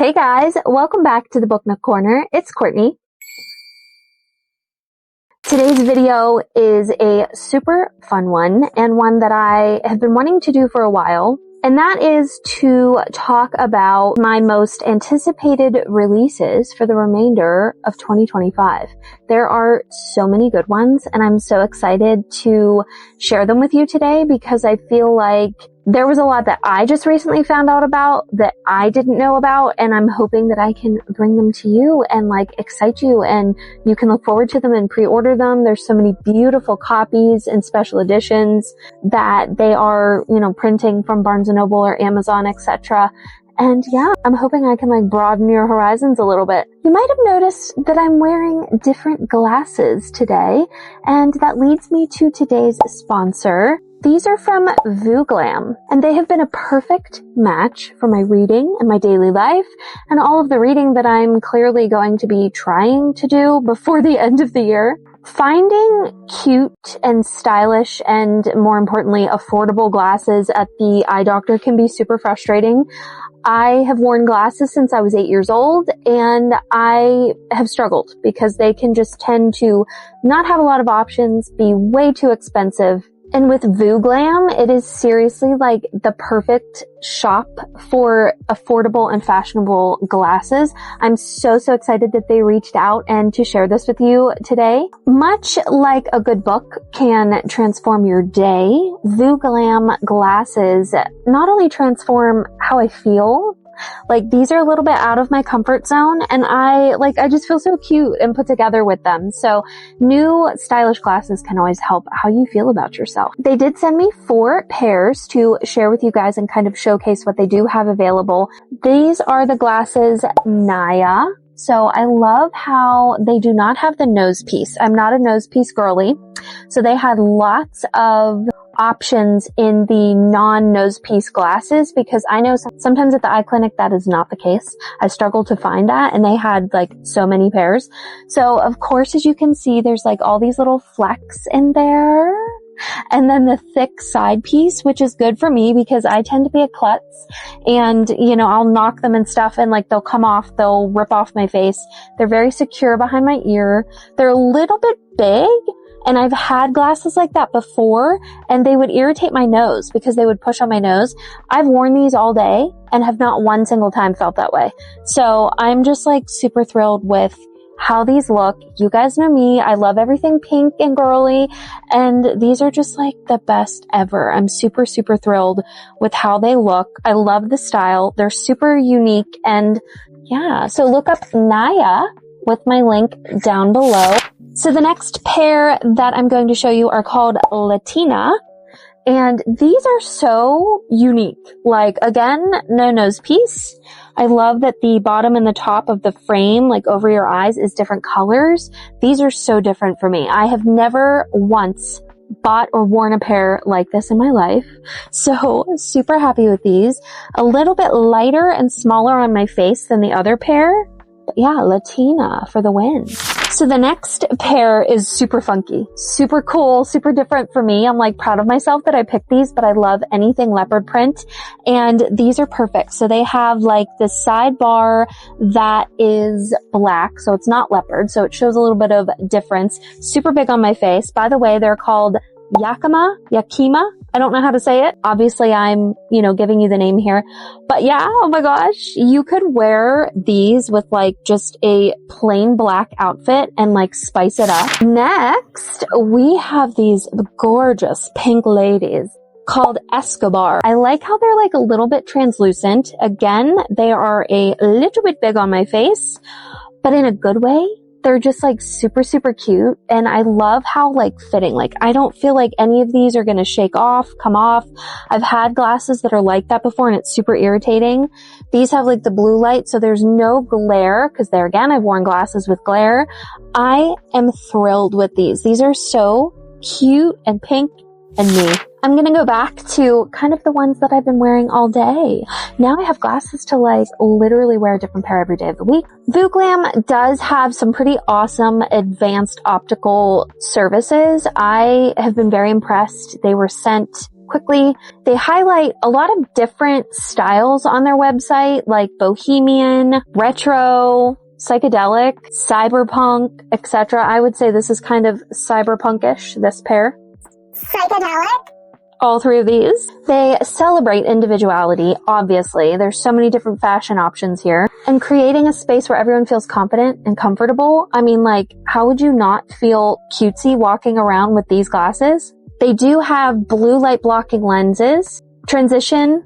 Hey guys, welcome back to the Book Nook Corner. It's Courtney. Today's video is a super fun one and one that I have been wanting to do for a while. And that is to talk about my most anticipated releases for the remainder of 2025. There are so many good ones and I'm so excited to share them with you today because I feel like there was a lot that I just recently found out about that I didn't know about, and I'm hoping that I can bring them to you and excite you and you can look forward to them and pre-order them. There's so many beautiful copies and special editions that they are, printing from Barnes & Noble or Amazon, etc. And yeah, I'm hoping I can broaden your horizons a little bit. You might have noticed that I'm wearing different glasses today, and that leads me to today's sponsor. These are from Vooglam, and they have been a perfect match for my reading and my daily life and all of the reading that I'm clearly going to be trying to do before the end of the year. Finding cute and stylish and, more importantly, affordable glasses at the eye doctor can be super frustrating. I have worn glasses since I was 8 years old, and I have struggled because they can just tend to not have a lot of options, be way too expensive. And with Vooglam, it is seriously the perfect shop for affordable and fashionable glasses. I'm so excited that they reached out and to share this with you today. Much like a good book can transform your day, Vooglam glasses not only transform how I feel, these are a little bit out of my comfort zone, and I just feel so cute and put together with them. So new stylish glasses can always help how you feel about yourself. They did send me 4 pairs to share with you guys and kind of showcase what they do have available. These are the glasses Naya. So I love how they do not have the nose piece. I'm not a nose piece girly. So they had lots of options in the non-nose piece glasses because I know sometimes at the eye clinic that is not the case. I struggled to find that, and they had so many pairs. So of course, as you can see, there's all these little flecks in there. And then the thick side piece, which is good for me because I tend to be a klutz and, I'll knock them and stuff and they'll come off, they'll rip off my face. They're very secure behind my ear. They're a little bit big, and I've had glasses like that before and they would irritate my nose because they would push on my nose. I've worn these all day and have not one single time felt that way. So I'm just super thrilled with how these look. You guys know me. I love everything pink and girly, and these are just the best ever. I'm super thrilled with how they look. I love the style. They're super unique, and yeah, so look up Naya with my link down below. So the next pair that I'm going to show you are called Latina. And these are so unique. Again, no nose piece. I love that the bottom and the top of the frame, over your eyes, is different colors. These are so different for me. I have never once bought or worn a pair like this in my life. So super happy with these. A little bit lighter and smaller on my face than the other pair. But yeah, Latina for the win. So the next pair is super funky, super cool, super different for me. I'm proud of myself that I picked these, but I love anything leopard print, and these are perfect. So they have this sidebar that is black, so it's not leopard, so it shows a little bit of difference. Super big on my face. By the way, they're called Yakima. I don't know how to say it. Obviously, I'm, giving you the name here. But yeah, oh my gosh, you could wear these with just a plain black outfit and spice it up. Next, we have these gorgeous pink ladies called Escobar. I like how they're a little bit translucent. Again, they are a little bit big on my face, but in a good way. They're just super cute, and I love how fitting. I don't feel like any of these are gonna shake off, come off. I've had glasses that are like that before and it's super irritating. These have the blue light, so there's no glare, because there again, I've worn glasses with glare. I am thrilled with these. These are so cute and pink and me. I'm gonna go back to kind of the ones that I've been wearing all day. Now I have glasses to literally wear a different pair every day of the week. Vooglam does have some pretty awesome advanced optical services. I have been very impressed. They were sent quickly. They highlight a lot of different styles on their website, like bohemian, retro, psychedelic, cyberpunk, etc. I would say this is kind of cyberpunkish, this pair. Psychedelic. All three of these. They celebrate individuality, obviously. There's so many different fashion options here. And creating a space where everyone feels confident and comfortable. I mean, like, how would you not feel cutesy walking around with these glasses? They do have blue light blocking lenses, transition,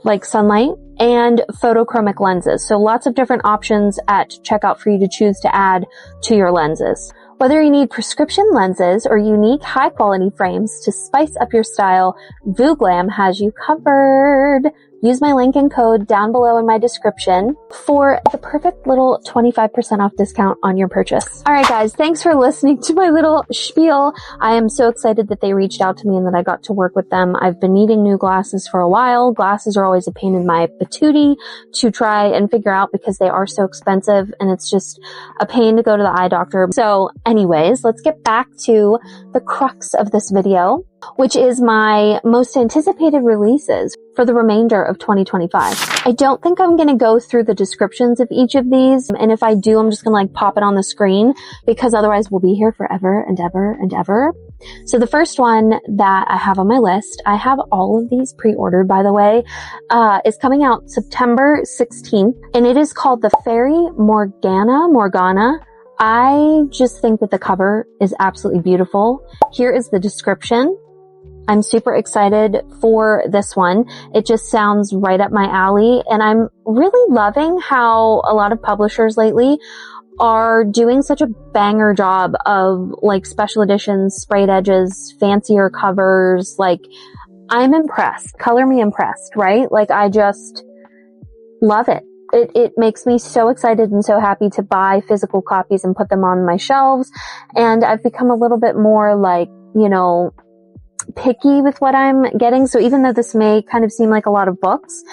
like sunlight, and photochromic lenses. So lots of different options at checkout for you to choose to add to your lenses. Whether you need prescription lenses or unique high-quality frames to spice up your style, Vooglam has you covered. Use my link and code down below in my description for the perfect little 25% off discount on your purchase. All right, guys, thanks for listening to my little spiel. I am so excited that they reached out to me and that I got to work with them. I've been needing new glasses for a while. Glasses are always a pain in my patootie to try and figure out because they are so expensive and it's just a pain to go to the eye doctor. So anyways, let's get back to the crux of this video, which is my most anticipated releases for the remainder of 2025. I don't think I'm going to go through the descriptions of each of these, and if I do, I'm just going to like pop it on the screen because otherwise we'll be here forever and ever and ever. So the first one that I have on my list, I have all of these pre-ordered, by the way, is coming out September 16th, and it is called The Fairy Morgana. I just think that the cover is absolutely beautiful. Here is the description. I'm super excited for this one. It just sounds right up my alley, and I'm really loving how a lot of publishers lately are doing such a banger job of like special editions, sprayed edges, fancier covers. Like, I'm impressed. Color me impressed, right? Like, I just love it. It makes me so excited and so happy to buy physical copies and put them on my shelves. And I've become a little bit more like, you know, picky with what I'm getting. So even though this may kind of seem like a lot of books,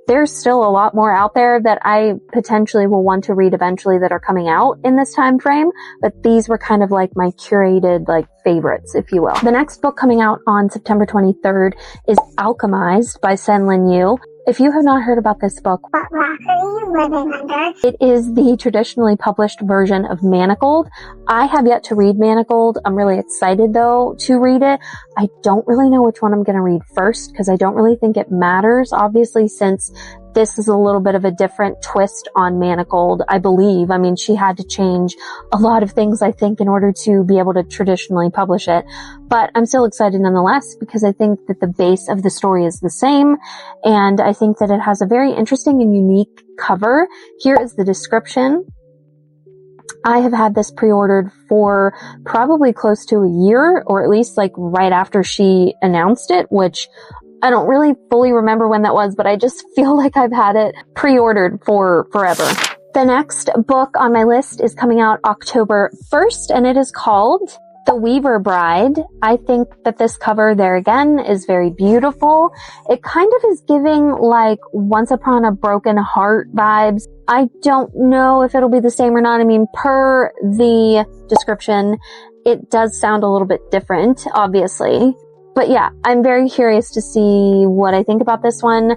there's still a lot more out there that I potentially will want to read eventually that are coming out in this time frame. But these were kind of like my curated like favorites, if you will. The next book coming out on September 23rd is Alchemized by Sen Lin Yu. If you have not heard about this book, what rock are you living under? It is the traditionally published version of Manacled. I have yet to read Manacled. I'm really excited though to read it. I don't really know which one I'm going to read first because I don't really think it matters, obviously, since this is a little bit of a different twist on Manacled, I believe. I mean, she had to change a lot of things, I think, in order to be able to traditionally publish it. But I'm still excited nonetheless because I think that the base of the story is the same. And I think that it has a very interesting and unique cover. Here is the description. I have had this pre-ordered for probably close to a year, or at least like right after she announced it, which I don't really fully remember when that was, but I just feel like I've had it pre-ordered for forever. The next book on my list is coming out October 1st, and it is called The Weaver Bride. I think that this cover there again is very beautiful. It kind of is giving like Once Upon a Broken Heart vibes. I don't know if it'll be the same or not. I mean, per the description, it does sound a little bit different, obviously. But yeah, I'm very curious to see what I think about this one.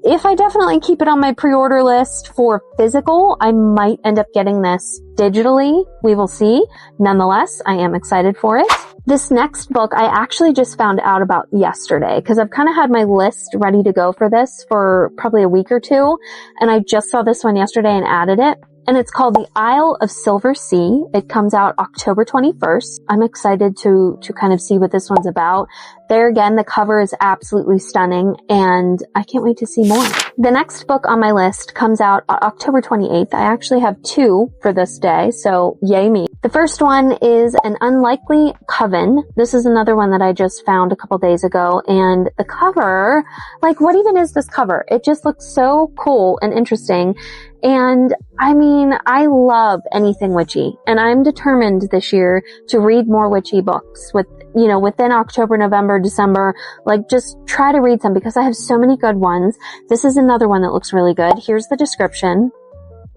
If I definitely keep it on my pre-order list for physical, I might end up getting this digitally. We will see. Nonetheless, I am excited for it. This next book I actually just found out about yesterday because I've kind of had my list ready to go for this for probably a week or two. And I just saw this one yesterday and added it. And it's called The Isle of Silver Sea. It comes out October 21st. I'm excited to kind of see what this one's about. There again, the cover is absolutely stunning, and I can't wait to see more. The next book on my list comes out October 28th. I actually have two for this day, so yay me. The first one is An Unlikely Coven. This is another one that I just found a couple days ago, and the cover, like, what even is this cover? It just looks so cool and interesting. And I mean, I love anything witchy, and I'm determined this year to read more witchy books within October, November, December, like just try to read some because I have so many good ones. This is another one that looks really good. Here's the description.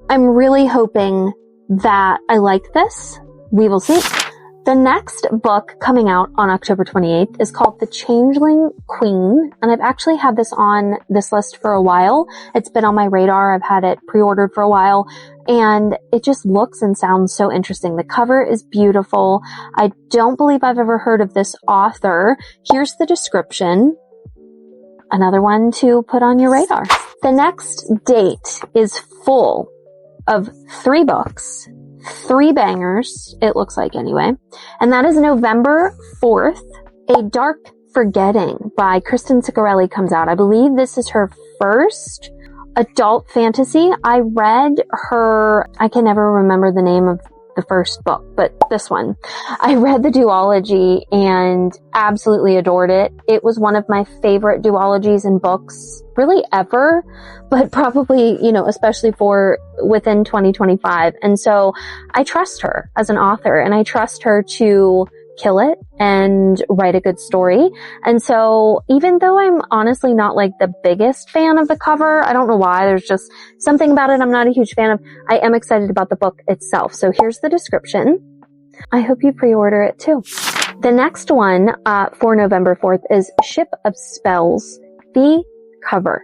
I'm really hoping that I like this. We will see. The next book coming out on October 28th is called The Changeling Queen, and I've actually had this on this list for a while. It's been on my radar. I've had it pre-ordered for a while, and it just looks and sounds so interesting. The cover is beautiful. I don't believe I've ever heard of this author. Here's the description. Another one to put on your radar. The next date is full of 3 books. 3 bangers, it looks like anyway. And that is November 4th. A Dark Forgetting by Kristen Ciccarelli comes out. I believe this is her first adult fantasy. I read her, I can never remember the name of the first book, but this one. I read the duology and absolutely adored it. It was one of my favorite duologies in books really ever, but probably, especially for within 2025. And so I trust her as an author, and I trust her to kill it and write a good story. And so even though I'm honestly not like the biggest fan of the cover, I don't know why, there's just something about it I'm not a huge fan of, I am excited about the book itself. So here's the description. I hope you pre-order it too. The next one for November 4th is Ship of Spells, the cover.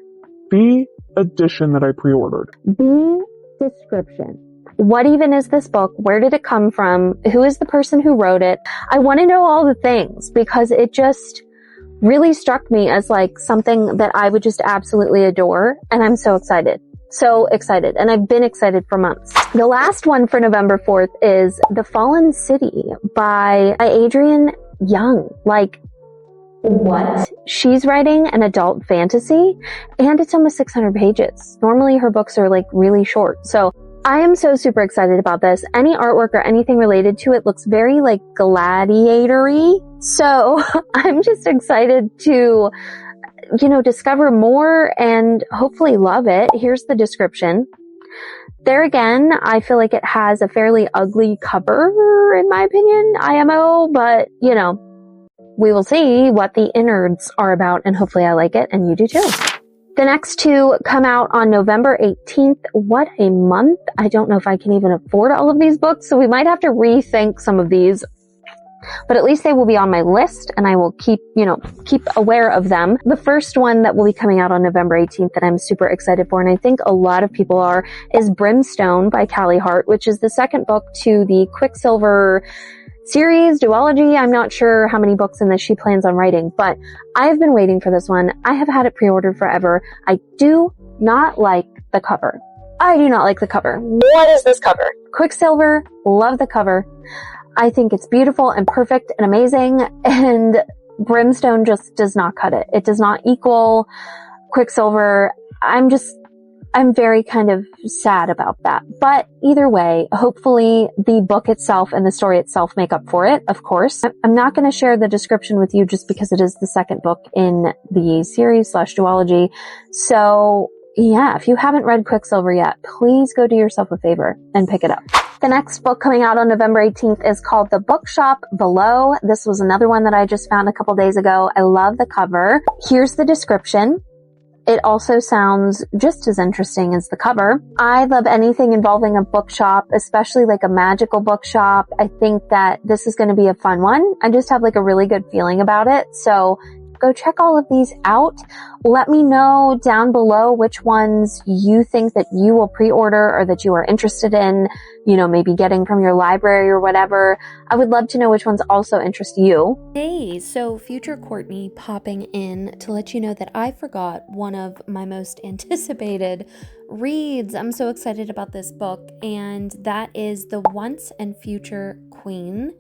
The edition that I pre-ordered. The description. What even is this book? Where did it come from? Who is the person who wrote it? I want to know all the things because it just really struck me as like something that I would just absolutely adore. And I'm so excited. So excited. And I've been excited for months. The last one for November 4th is The Fallen City by Adrienne Young. Like, what? She's writing an adult fantasy and it's almost 600 pages. Normally her books are like really short. So I am so super excited about this. Any artwork or anything related to it looks very like gladiator-y. So I'm just excited to, discover more and hopefully love it. Here's the description. There again, I feel like it has a fairly ugly cover, in my opinion, IMO, but we will see what the innards are about, and hopefully I like it and you do too. The next 2 come out on November 18th. What a month. I don't know if I can even afford all of these books, so we might have to rethink some of these. But at least they will be on my list and I will keep aware of them. The first one that will be coming out on November 18th that I'm super excited for, and I think a lot of people are, is Brimstone by Callie Hart, which is the second book to the Quicksilver series, duology. I'm not sure how many books in this she plans on writing, but I've been waiting for this one. I have had it pre-ordered forever. I do not like the cover. I do not like the cover. What is this cover? Quicksilver, love the cover. I think it's beautiful and perfect and amazing, and Brimstone just does not cut it. It does not equal Quicksilver. I'm very kind of sad about that. But either way, hopefully the book itself and the story itself make up for it, of course. I'm not going to share the description with you just because it is the second book in the series/duology. So yeah, if you haven't read Quicksilver yet, please go do yourself a favor and pick it up. The next book coming out on November 18th is called The Bookshop Below. This was another one that I just found a couple days ago. I love the cover. Here's the description. It also sounds just as interesting as the cover. I love anything involving a bookshop, especially like a magical bookshop. I think that this is going to be a fun one. I just have like a really good feeling about it. So go check all of these out. Let me know down below which ones you think that you will pre-order or that you are interested in, maybe getting from your library or whatever. I would love to know which ones also interest you. Hey, so future Courtney popping in to let you know that I forgot one of my most anticipated reads. I'm so excited about this book, and that is The Once and Future Queen.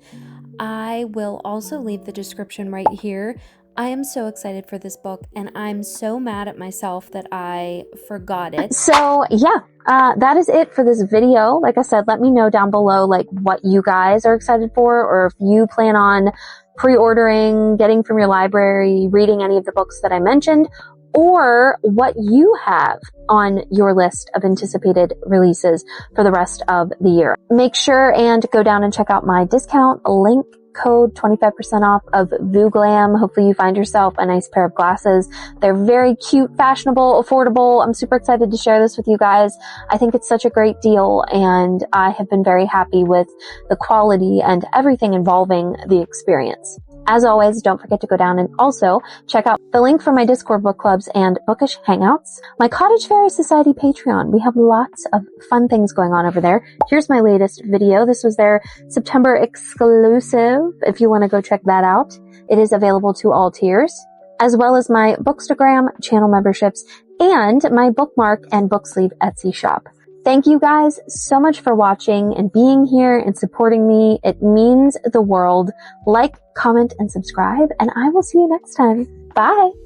I will also leave the description right here. I am so excited for this book, and I'm so mad at myself that I forgot it. So yeah, that is it for this video. Like I said, let me know down below like what you guys are excited for, or if you plan on pre-ordering, getting from your library, reading any of the books that I mentioned, or what you have on your list of anticipated releases for the rest of the year. Make sure and go down and check out my discount link code 25% off of Vooglam. Hopefully you find yourself a nice pair of glasses. They're very cute, fashionable, affordable. I'm super excited to share this with you guys. I think it's such a great deal, and I have been very happy with the quality and everything involving the experience. As always, don't forget to go down and also check out the link for my Discord book clubs and bookish hangouts, my Cottage Fairy Society Patreon. We have lots of fun things going on over there. Here's my latest video. This was their September exclusive. If you want to go check that out, it is available to all tiers, as well as my Bookstagram channel memberships and my bookmark and book sleeve Etsy shop. Thank you guys so much for watching and being here and supporting me. It means the world. Like, comment, and subscribe, and I will see you next time. Bye!